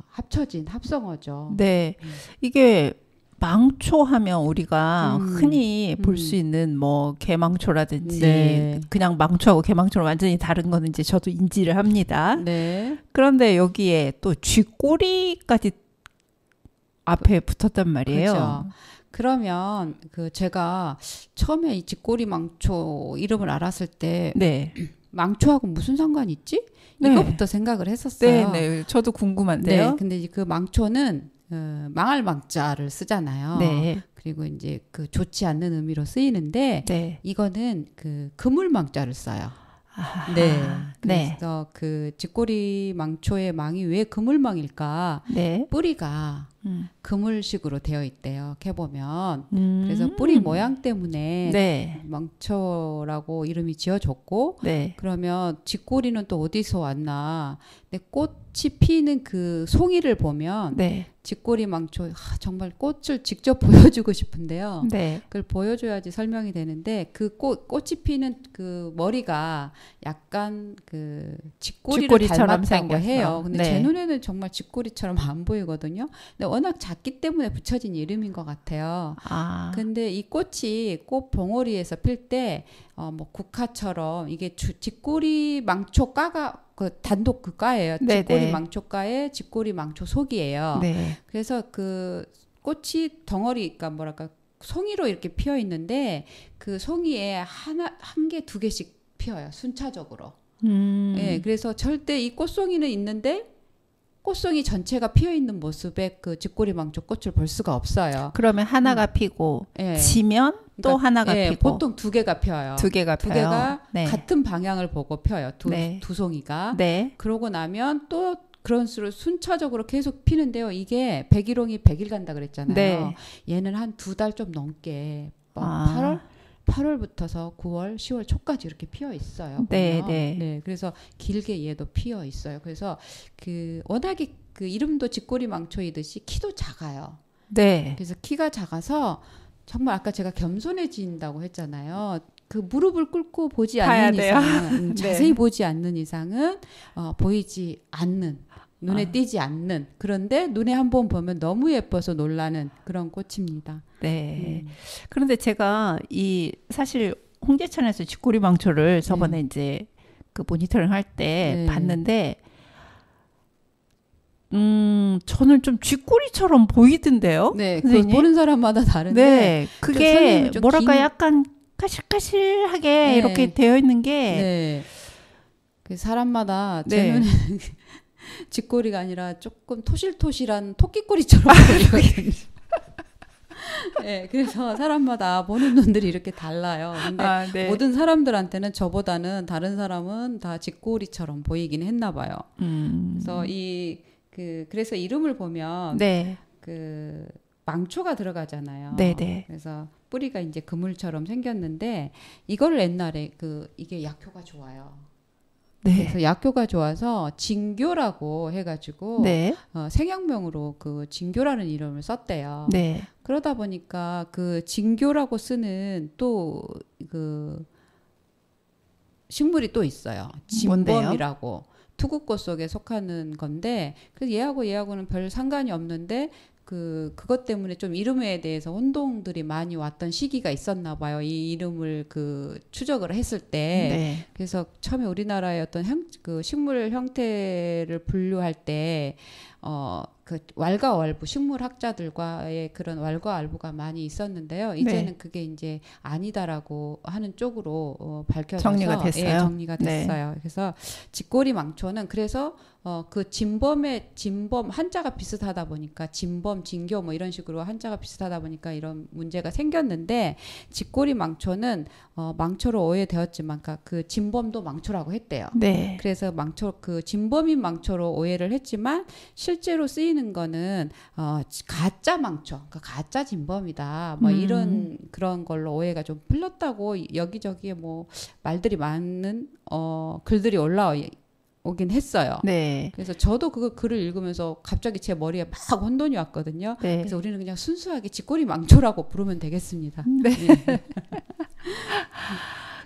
합쳐진 합성어죠. 네. 이게 망초하면 우리가 흔히 볼 수 있는 개망초라든지 네. 그냥 망초하고 개망초는 완전히 다른 거는 이제 저도 인지를 합니다. 네. 그런데 여기에 또 쥐꼬리까지 앞에 붙었단 말이에요. 그렇죠. 그러면 그 제가 처음에 이 쥐꼬리 망초 이름을 알았을 때 네. 망초하고 무슨 상관이 있지? 네. 이거부터 생각을 했었어요. 네, 네. 저도 궁금한데요. 네. 근데 그 망초는 망할 망자를 쓰잖아요. 네. 그리고 이제 그 좋지 않는 의미로 쓰이는데 네. 이거는 그 그물망자를 써요. 아하. 네. 네. 그래서 그 쥐꼬리 망초의 망이 왜 그물망일까? 네. 뿌리가 음. 그물식으로 되어 있대요. 캐보면. 음. 그래서 뿌리 모양 때문에 네. 망초라고 이름이 지어졌고 네. 그러면 쥐꼬리는 또 어디서 왔나? 근데 꽃이 피는 그 송이를 보면 네. 쥐꼬리 망초 정말 꽃을 직접 보여주고 싶은데요. 네. 그걸 보여줘야지 설명이 되는데 그 꽃이 피는 그 머리가 약간 그 쥐꼬리를 쥐꼬리처럼 닮았다고 생겼어. 해요. 근데 네. 제 눈에는 정말 쥐꼬리처럼 안 보이거든요. 근데 워낙 작기 때문에 붙여진 이름인 것 같아요. 아. 근데 이 꽃이 꽃 봉오리에서 필 때 뭐 국화처럼 이게 쥐꼬리 망초가가 그 단독 그 과예요. 네네. 쥐꼬리 망초가의 쥐꼬리 망초 속이에요. 네. 그래서 그 꽃이 덩어리, 그러니까 뭐랄까 송이로 이렇게 피어 있는데 그 송이에 한 개, 두 개씩 피어요. 순차적으로. 예, 그래서 절대 이 꽃송이는 있는데 꽃송이 전체가 피어 있는 모습의 그 쥐꼬리 망초 꽃을 볼 수가 없어요. 그러면 하나가 피고 예. 지면 또 그러니까, 하나가 예, 피고 보통 두 개가 펴요. 두 개가 두 펴요. 개가 네. 같은 방향을 보고 펴요. 네. 두 송이가. 네. 그러고 나면 또 그런 수로 순차적으로 계속 피는데요. 이게 백일홍이 100일 간다 그랬잖아요. 네. 얘는 한 2달 좀 넘게 아. 8월부터서 9월, 10월 초까지 이렇게 피어 있어요. 네, 보면. 네. 네, 그래서 길게 얘도 피어 있어요. 그래서 그 워낙에 그 이름도 쥐꼬리 망초이듯이 키도 작아요. 네. 그래서 키가 작아서 정말 아까 제가 겸손해진다고 했잖아요. 그 무릎을 꿇고 보지 봐야 않는 돼요. 이상은 네. 자세히 보지 않는 이상은 보이지 않는, 눈에 띄지 않는, 그런데 눈에 한번 보면 너무 예뻐서 놀라는 그런 꽃입니다. 네. 그런데 제가 사실 홍제천에서 쥐꼬리 망초를 저번에 이제 그 모니터링 할 때 네. 봤는데 저는 좀 쥐꼬리처럼 보이던데요. 네, 그 선생님? 보는 사람마다 다른데 네, 그게 선생님은 좀 뭐랄까 긴- 약간 까실까실하게 네. 이렇게 되어 있는 게 네. 그 사람마다 제 네. 눈에는 쥐꼬리가 아니라 조금 토실토실한 토끼꼬리처럼 보이거든요. 네, 그래서 사람마다 보는 눈들이 이렇게 달라요. 근데 네. 모든 사람들한테는 저보다는 다른 사람은 다 쥐꼬리처럼 보이긴 했나 봐요. 그래서 그래서 이름을 보면 네, 그 망초가 들어가잖아요. 네네. 그래서 뿌리가 이제 그물처럼 생겼는데 이거를 옛날에 이게 약효가 좋아요. 네, 그래서 약효가 좋아서 진교라고 해가지고 네, 생약명으로 그 진교라는 이름을 썼대요. 네, 그러다 보니까 그 진교라고 쓰는 또 그 식물이 또 있어요. 진범이라고 투구꽃 속에 속하는 건데 그래서 얘하고는 별 상관이 없는데 그것 때문에 좀 이름에 대해서 혼동들이 많이 왔던 시기가 있었나 봐요. 이 이름을 추적을 했을 때. 네, 그래서 처음에 우리나라의 어떤 그 식물 형태를 분류할 때 그 왈가왈부 식물학자들과의 그런 왈가왈부가 많이 있었는데요. 이제는 네. 그게 이제 아니다라고 하는 쪽으로 밝혀져서 정리가 됐어요. 예, 정리가 네. 됐어요. 그래서 쥐꼬리 망초는 그래서 그 진범 한자가 비슷하다 보니까 진범, 진교 뭐 이런 식으로 한자가 비슷하다 보니까 이런 문제가 생겼는데 쥐꼬리 망초는 망초로 오해되었지만 그 진범도 망초라고 했대요. 네, 그래서 그 진범인 망초로 오해를 했지만 실제로 쓰이는 거는 가짜 망초, 그러니까 가짜 진범이다. 뭐 이런 그런 걸로 오해가 좀 풀렸다고 여기저기에 뭐 말들이 많은 글들이 올라오긴 했어요. 네, 그래서 저도 그 글을 읽으면서 갑자기 제 머리에 막 혼돈이 왔거든요. 네. 그래서 우리는 그냥 순수하게 쥐꼬리 망초라고 부르면 되겠습니다. 네. 예.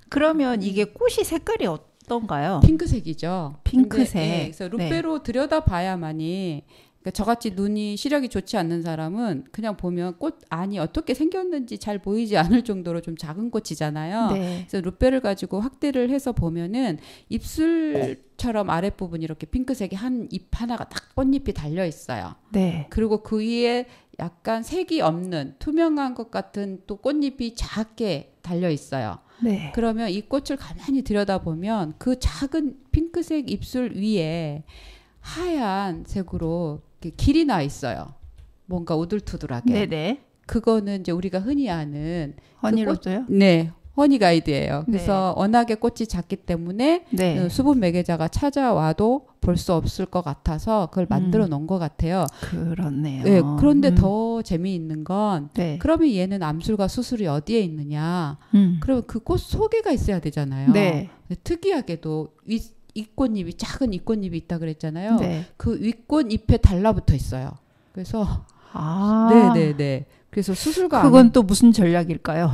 그러면 이게 꽃이 색깔이 어떤가요? 핑크색이죠. 핑크색. 근데, 예, 그래서 루페로 들여다봐야만이 그러니까 저같이 눈이 시력이 좋지 않는 사람은 그냥 보면 꽃 안이 어떻게 생겼는지 잘 보이지 않을 정도로 좀 작은 꽃이잖아요. 네, 그래서 루페를 가지고 확대를 해서 보면은 입술처럼 아랫부분이 이렇게 핑크색이 한 잎 하나가 딱 꽃잎이 달려 있어요. 네, 그리고 그 위에 약간 색이 없는 투명한 것 같은 또 꽃잎이 작게 달려 있어요. 네, 그러면 이 꽃을 가만히 들여다보면 그 작은 핑크색 입술 위에 하얀 색으로 이렇게 길이 나 있어요. 뭔가 우둘투둘하게. 네, 네, 그거는 이제 우리가 흔히 아는 허니로즈요? 네, 허니 가이드예요. 네. 그래서 워낙에 꽃이 작기 때문에 네. 수분 매개자가 찾아와도 볼 수 없을 것 같아서 그걸 만들어 놓은 것 같아요. 그렇네요. 네, 그런데 더 재미있는 건 네. 그러면 얘는 암술과 수술이 어디에 있느냐? 그러면 그 꽃 속에가 있어야 되잖아요. 네. 근데 특이하게도 윗꽃잎이 작은 윗꽃잎이 있다 그랬잖아요. 네. 그 윗꽃잎에 달라붙어 있어요. 그래서 아. 네네네. 그래서 수술과 그건 또 무슨 전략일까요?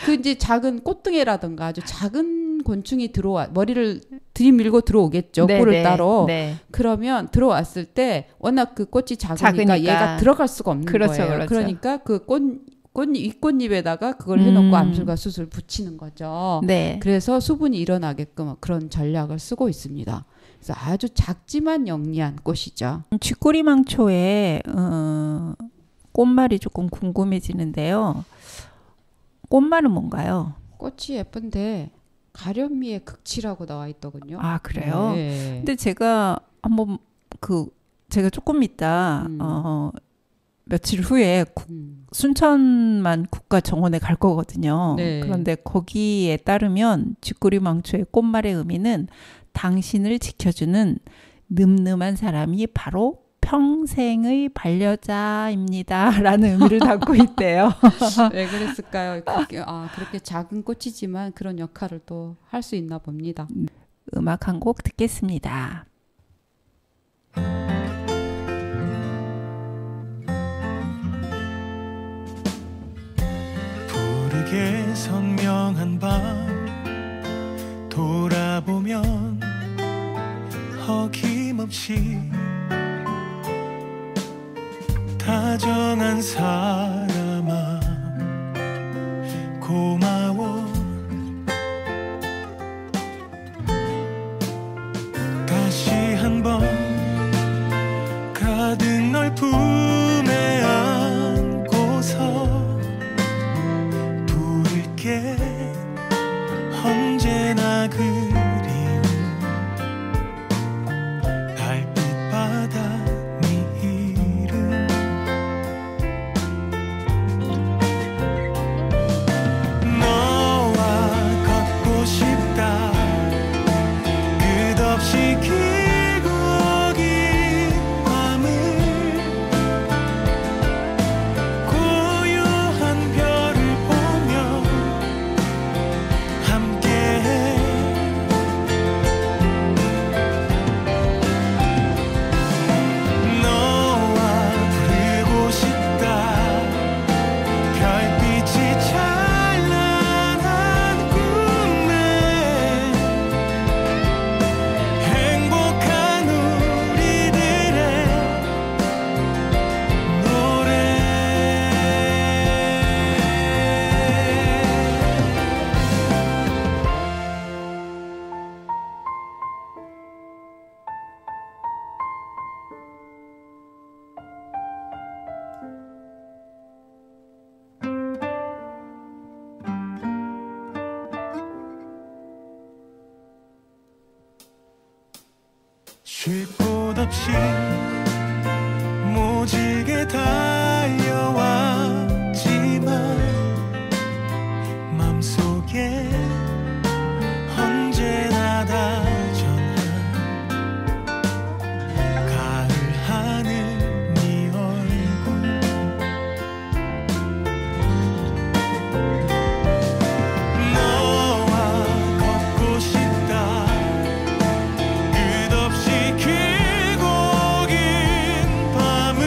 그 이제 작은 꽃등에라든가 아주 작은 곤충이 머리를 들이밀고 들어오겠죠. 네, 꿀을 네, 따로. 네. 그러면 들어왔을 때 워낙 그 꽃이 작으니까 얘가 들어갈 수가 없는 그렇죠, 거예요. 그렇죠. 그러니까 그 윗꽃잎에다가 그걸 해놓고 암술과 수술 붙이는 거죠. 네. 그래서 수분이 일어나게끔 그런 전략을 쓰고 있습니다. 그래서 아주 작지만 영리한 꽃이죠. 쥐꼬리망초에 꽃말이 조금 궁금해지는데요. 꽃말은 뭔가요? 꽃이 예쁜데 가련미의 극치라고 나와 있더군요. 아, 그래요? 네. 근데 제가 한번 제가 조금 있다 며칠 후에 순천만 국가정원에 갈 거거든요. 네. 그런데 거기에 따르면 쥐꼬리망초의 꽃말의 의미는 당신을 지켜주는 늠름한 사람이 바로 평생의 반려자입니다. 라는 의미를 담고 있대요. 왜 그랬을까요? 그렇게 작은 꽃이지만 그런 역할을 또 할 수 있나 봅니다. 음악 한 곡 듣겠습니다. 푸르게 선명한 밤 돌아보면 어김없이 다정한 사람아 고마워 다시 한번 가득 널 품에 안고서 부를게 언제나 그리운 달빛 바다 네 이름 너와 걷고 싶다 끝없이 길고 긴 밤을 고요한 별을 보며 함께해 너와 부르고 싶다 별빛이 찬란한 꿈에 행복한 우리들의 노래 쉴 곳 없이 모질게 달려왔지만 맘속에 언제나 다정한 가을 하늘 네 얼굴 너와 걷고 싶다 끝없이 길고 긴 밤을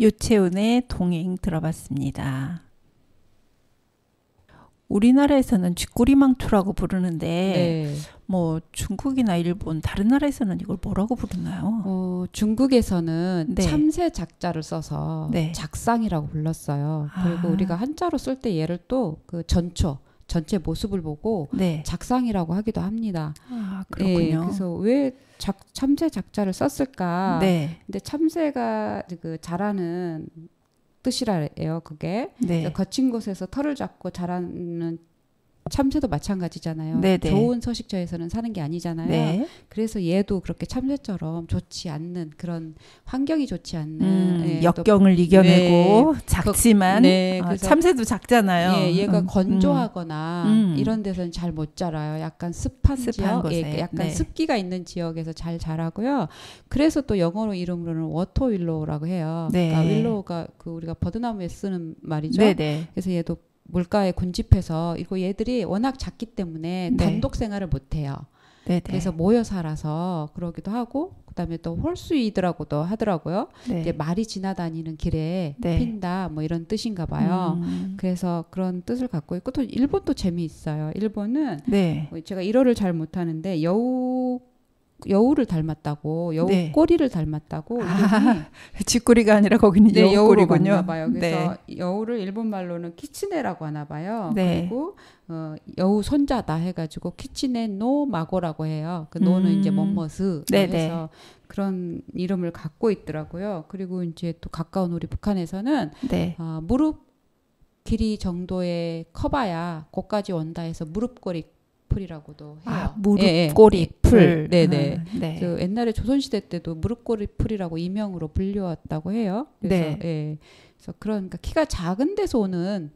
유채훈의 동행 들어봤습니다. 우리나라에서는 쥐꼬리망초라고 부르는데 네. 뭐 중국이나 일본 다른 나라에서는 이걸 뭐라고 부르나요? 중국에서는 네. 참새 작자를 써서 네. 작상이라고 불렀어요. 그리고 아. 우리가 한자로 쓸 때 얘를 또 그 전체 모습을 보고 네. 작상이라고 하기도 합니다. 아, 그렇군요. 예, 그래서 왜 참새 작자를 썼을까? 네. 근데 참새가 그 자라는 뜻이라요. 그게 네. 거친 곳에서 털을 잡고 자라는 참새도 마찬가지잖아요. 네네. 좋은 서식처에서는 사는 게 아니잖아요. 네. 그래서 얘도 그렇게 참새처럼 좋지 않는 그런 환경이 좋지 않는 예, 역경을 이겨내고 작지만 네, 그래서 참새도 작잖아요. 예, 얘가 건조하거나 이런 데서는 잘 못 자라요. 약간 습한 지역, 곳에. 예, 약간 네. 습기가 있는 지역에서 잘 자라고요. 그래서 또 영어로 이름으로는 워터 윌로우라고 해요. 네. 그러니까 윌로우가 그 우리가 버드나무에 쓰는 말이죠. 네네. 그래서 얘도 물가에 군집해서 이거 얘들이 워낙 작기 때문에 네. 단독 생활을 못 해요. 네네. 그래서 모여 살아서 그러기도 하고 그다음에 또 홀수이드라고도 하더라고요. 네. 이제 말이 지나다니는 길에 네. 핀다 뭐 이런 뜻인가 봐요. 그래서 그런 뜻을 갖고 있고 또 일본도 재미있어요. 일본은 네. 제가 일어를 잘 못하는데 여우를 닮았다고 여우 네. 꼬리를 닮았다고 쥐꼬리가 아니라 거기는 네, 여우로 여우꼬리군요. 봤나 봐요. 그래서 네. 여우를 일본 말로는 키츠네라고 하나 봐요. 네. 그리고 여우 손자다 해가지고 키츠네 노 마고라고 해요. 그 노는 이제 멋머스. 네네. 그래서 그런 이름을 갖고 있더라고요. 그리고 이제 또 가까운 우리 북한에서는 네. 무릎 길이 정도의 커봐야 고까지 온다 해서 무릎꼬리 풀이라고도 해요. 무릎꼬리 풀. 네네. 네. 그 옛날에 조선시대 때도 무릎꼬리 풀이라고 이명으로 불려왔다고 해요. 그래서 네. 예. 그래서 그러니까 키가 작은 데서 오는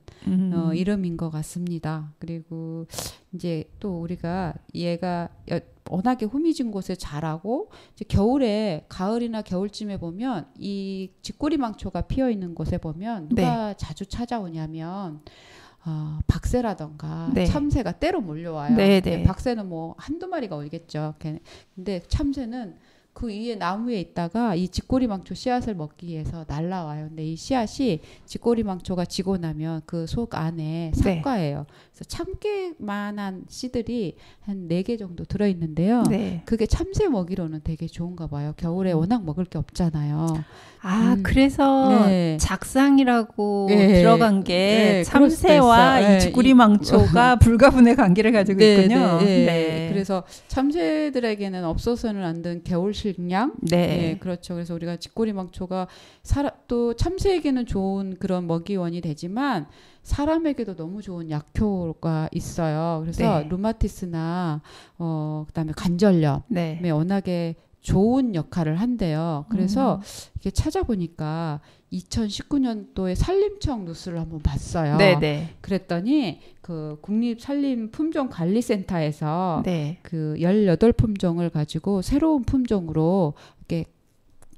이름인 것 같습니다. 그리고 이제 또 우리가 얘가 워낙에 후미진 곳에 자라고 이제 겨울에 가을이나 겨울쯤에 보면 이 쥐꼬리망초가 피어 있는 곳에 보면 누가 자주 찾아오냐면 박새라던가 네. 참새가 때로 몰려와요. 네, 네, 네. 박새는 뭐 한두 마리가 오겠죠. 근데 참새는 그 위에 나무에 있다가 이 쥐꼬리망초 씨앗을 먹기 위해서 날라와요. 근데 이 씨앗이 쥐꼬리망초가 지고 나면 그 속 안에 삭과예요. 그래서 참깨만한 씨들이 한 4개 정도 들어있는데요. 네. 그게 참새 먹이로는 되게 좋은가 봐요. 겨울에 워낙 먹을 게 없잖아요. 그래서 네. 작상이라고 네. 들어간 게 네, 그럴 수도 참새와 있어요. 이 쥐꼬리망초가 불가분의 관계를 가지고 있군요. 네. 그래서 참새들에게는 없어서는 안 되는 겨울 식량. 네. 그렇죠. 그래서 우리가 쥐꼬리망초가 또 참새에게는 좋은 그런 먹이원이 되지만 사람에게도 너무 좋은 약효가 있어요. 그래서 네. 루마티스나 그다음에 관절염에 네. 워낙에 좋은 역할을 한대요. 그래서 이렇게 찾아보니까 2019년도에 산림청 뉴스를 한번 봤어요. 네네. 그랬더니 그 국립산림품종관리센터에서 네. 그 18품종을 가지고 새로운 품종으로 이렇게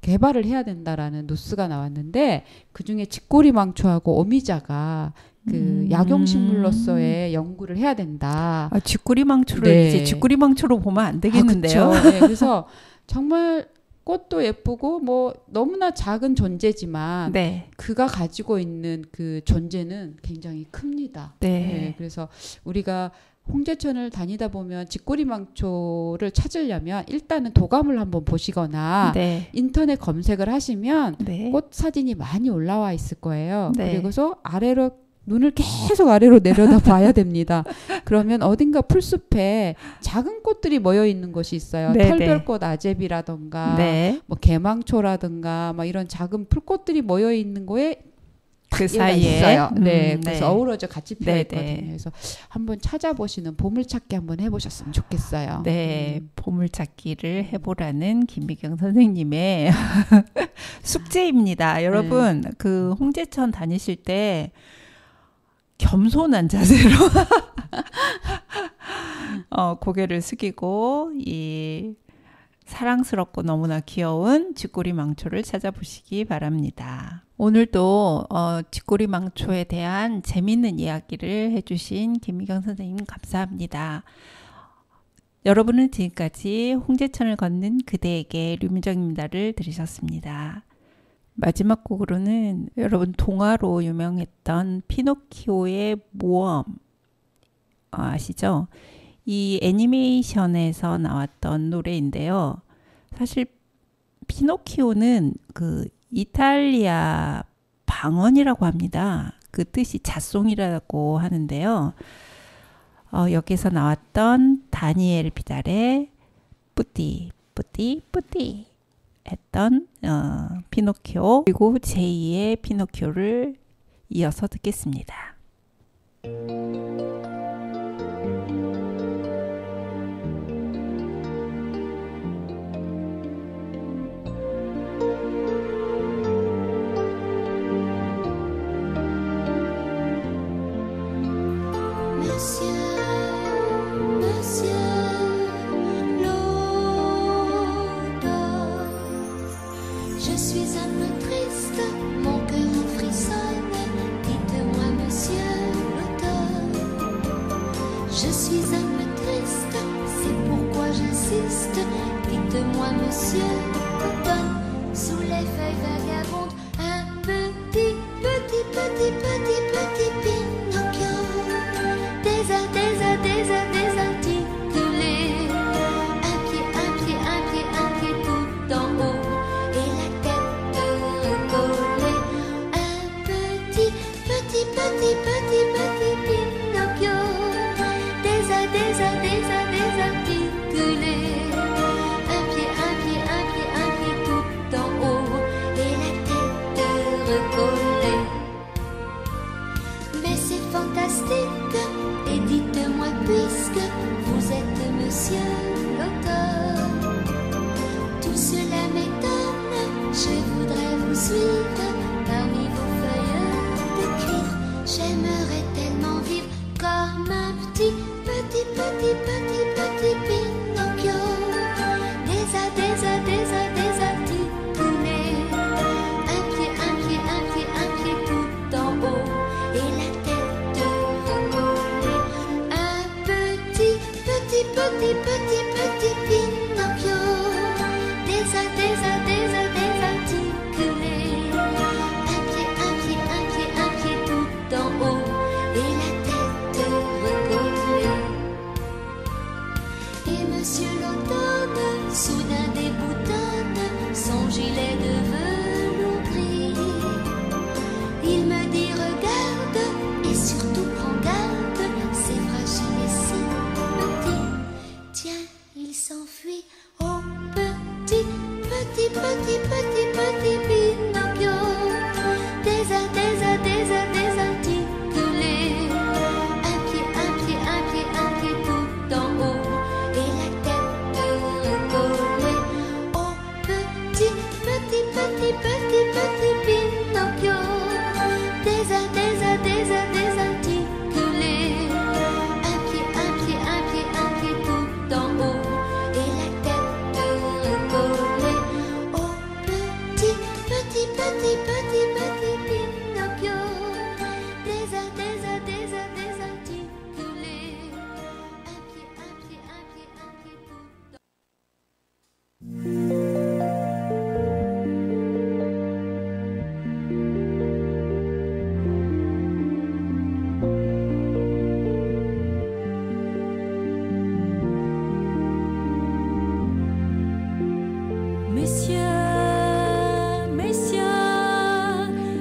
개발을 해야 된다라는 뉴스가 나왔는데 그중에 쥐꼬리망초하고 오미자가 그 약용식물로서의 연구를 해야 된다. 쥐꼬리망초를 네. 이제 쥐꼬리망초로 보면 안 되겠는데요. 그쵸? 네, 그래서 정말 꽃도 예쁘고 뭐 너무나 작은 존재지만 네. 그가 가지고 있는 그 존재는 굉장히 큽니다. 네. 그래서 우리가 홍제천을 다니다 보면 쥐꼬리망초를 찾으려면 일단은 도감을 한번 보시거나 네. 인터넷 검색을 하시면 네. 꽃 사진이 많이 올라와 있을 거예요. 네. 그리고서 아래로 눈을 계속 아래로 내려다 봐야 됩니다. 그러면 어딘가 풀숲에 작은 꽃들이 모여 있는 곳이 있어요. 네, 털별꽃 아제비라던가 네. 뭐 개망초라든가 막 이런 작은 풀꽃들이 모여 있는 거에 그 얘가 사이에 있어요. 네, 그래서 네. 어우러져 같이 피어 네, 있거든요. 네. 그래서 한번 찾아보시는 보물찾기 한번 해보셨으면 좋겠어요. 네, 보물찾기를 해보라는 김미경 선생님의 숙제입니다. 여러분, 그 홍제천 다니실 때 겸손한 자세로 고개를 숙이고 이 사랑스럽고 너무나 귀여운 쥐꼬리망초를 찾아보시기 바랍니다. 오늘도 쥐꼬리망초에 대한 재미있는 이야기를 해주신 김미경 선생님 감사합니다. 여러분은 지금까지 홍제천을 걷는 그대에게 류민정입니다를 들으셨습니다. 마지막 곡으로는 여러분 동화로 유명했던 피노키오의 모험 아시죠? 이 애니메이션에서 나왔던 노래인데요. 사실 피노키오는 그 이탈리아 방언이라고 합니다. 그 뜻이 잣송이라고 하는데요. 여기서 나왔던 다니엘 비달의 뿌띠 뿌띠 뿌띠 했던 피노키오, 그리고 제2의 피노키오를 이어서 듣겠습니다. Je suis un peu triste, mon cœur en frissonne. Dites-moi, monsieur l'auteur. Je suis un peu triste, c'est pourquoi j'insiste. Dites-moi, monsieur l'automne. Sous les feuilles vagabondes, un petit Pinocchio. Désarticulé. Un pied tout en haut. Et la tête recollée. Un petit Pinocchio. Désarticulé. Un pied tout en haut. Et la tête recollée. Mais c'est fantastique. Et dites-moi, puisque vous êtes monsieur l'auteur, tout cela m'étonne. Je voudrais vous suivre parmi vos feuilles de cuivre. J'aimerais tellement vivre comme un petit Pinocchio. Désarticulé. Un pied tout en haut. Et la tête recollée. Un petit Pinocchio. Désarticulé. Un pied tout en haut. Et la tête recollée. Et monsieur l'automne soudain déboutonne son gilet de velours gris. Il me dit regarde et surtout prends garde, c'est fragile et si petit. Tiens, il s'enfuit. Oh petit Pinocchio. Désarticulé. Un pied tout en haut. Et la tête recollée. Oh petit Pinocchio. Désarticulé. Un pied tout en haut. Et la tête recollée. Oh petit Pinocchio. Désarticulé. Un pied tout en haut. Messieurs,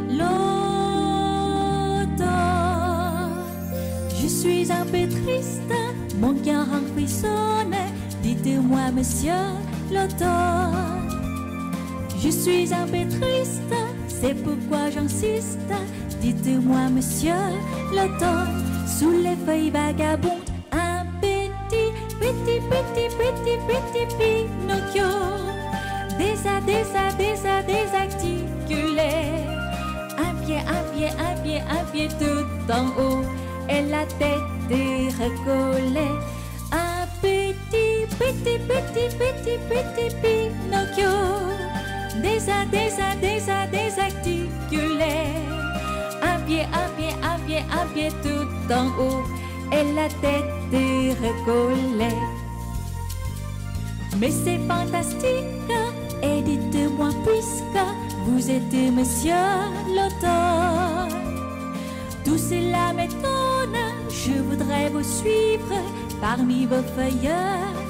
l'automne. Je suis un peu triste, mon cœur en frissonne. Dites-moi, monsieur l'automne. Je suis un peu triste, c'est pourquoi j'insiste. Dites-moi, monsieur l'automne. Sous les feuilles vagabondes, un petit Pinocchio. Désarticulé. Un pied tout en haut. Et la tête recollée. Un petit Pinocchio. Désarticulé. Un pied tout en haut. Et la tête recollée. Mais c'est fantastique. Et dites-moi, puisque Vous êtes monsieur l'automne. Tout cela m'étonne, je voudrais vous suivre parmi vos feuilles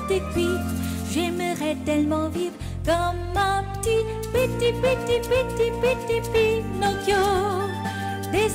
de cuivre. J'aimerais tellement vivre comme un petit Pinocchio. Des